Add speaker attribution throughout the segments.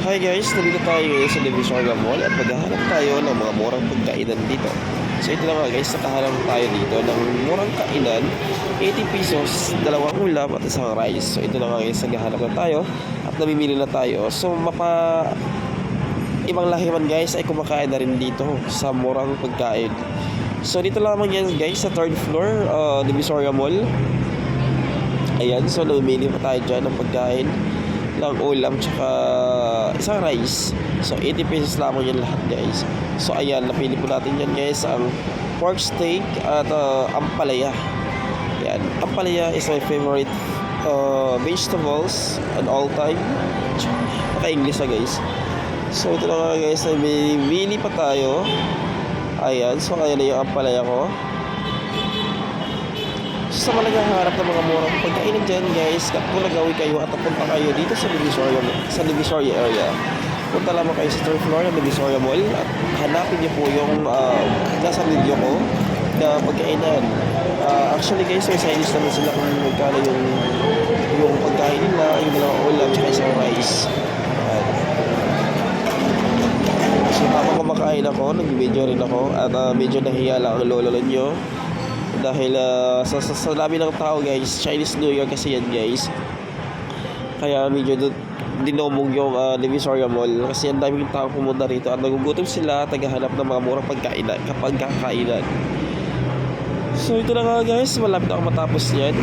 Speaker 1: Hi guys, nandito tayo ngayon sa Divisoria Mall at maghahanap tayo ng mga murang pagkainan dito. So ito na nga guys, nakahanap tayo dito ng murang kainan, 80 pesos, dalawang ulam at isang rice. So ito na nga guys, naghahanap na tayo at namimili na tayo. So ibang lahi man guys ay kumakain na rin dito sa murang pagkain. So dito lamang yan guys sa third floor, Divisoria Mall. Ayan, so namimili pa tayo dyan ng pagkain lang, ulam tsaka isang rice. So 80 pesos lamang yan lahat guys. So ayan, napili po natin yan guys, ang pork steak at ampalaya. Yan, ampalaya is my favorite vegetables and all time. Naka-English na guys. So ito na nga guys, namimili pa tayo. Ayan, so ayan na yung ampalaya ko. Sa mga naghahanap ng mga murang pagkainan dyan guys, kung nagawi kayo at punta kayo dito sa Divisoria area, punta lamang kayo sa third floor ng Divisoria Mall at hanapin niyo po yung nasa video ko na pagkainan. Actually guys, may signage naman sila kung magkano yung pagkain nila, yung dalawang ulam at isang rice. So habang kumakain ako, nag-video rin ako at medyo nahiya lang ang lolo nyo. Dahil sa dami ng tao guys, Chinese New Year kasi yan guys. Kaya medyo dinomog yung Divisoria Mall kasi ang daming tao pumunta rito at nagugutom sila, tagahanap ng mga murang pagkainan kapag kakainan. So ito na nga guys, malapit ako matapos yan.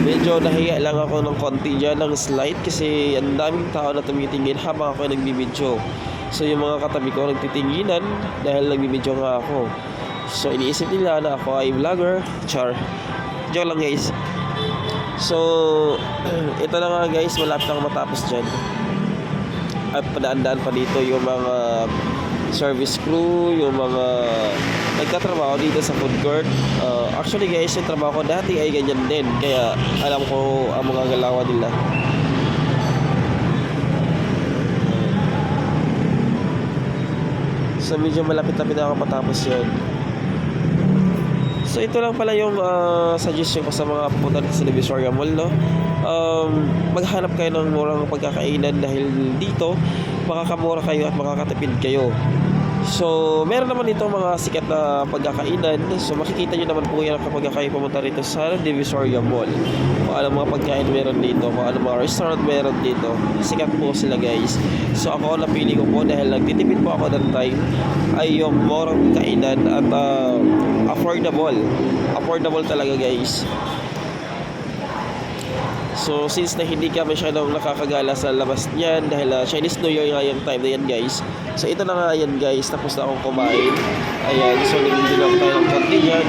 Speaker 1: Medyo nahiya lang ako ng konti dyan ng slide kasi ang daming tao na tumitingin habang ako nagbibidyo. So yung mga katabi ko nagtitinginan dahil nagbibidyo nga ako. So iniisip nila na ako ay vlogger. Char. Joke lang guys. So ito na nga guys, malapit ako matapos dyan. At padaan-daan pa dito yung mga service crew, yung mga nagtatrabaho dito sa food court. Actually guys, yung trabaho ko dati ay ganyan din. Kaya alam ko ang mga galawan nila. So medyo malapit-lapit ako matapos yun. So ito lang pala yung suggestion ko sa mga pupunta sa Divisoria Mall, no? Maghanap kayo ng murang pagkakainan dahil dito makakamura kayo at makakatipid kayo. So meron naman dito mga sikat na pagkakainan. So makikita nyo naman po yan kapag kayo pumunta rito sa Divisoria Mall. Kung anong mga pagkain meron dito, kung anong mga restaurant meron dito. Sikat po sila guys. So ako napili ko po dahil nagtitipid po ako that time ay yung murang kainan at affordable talaga guys. So since na hindi ka masyadong nakakagala sa labas niyan dahil Chinese New Year nga yung time na yan guys. So ito na nga yan guys, tapos na akong kumain. Ayan, so nag-video lang tayo ng konti yan.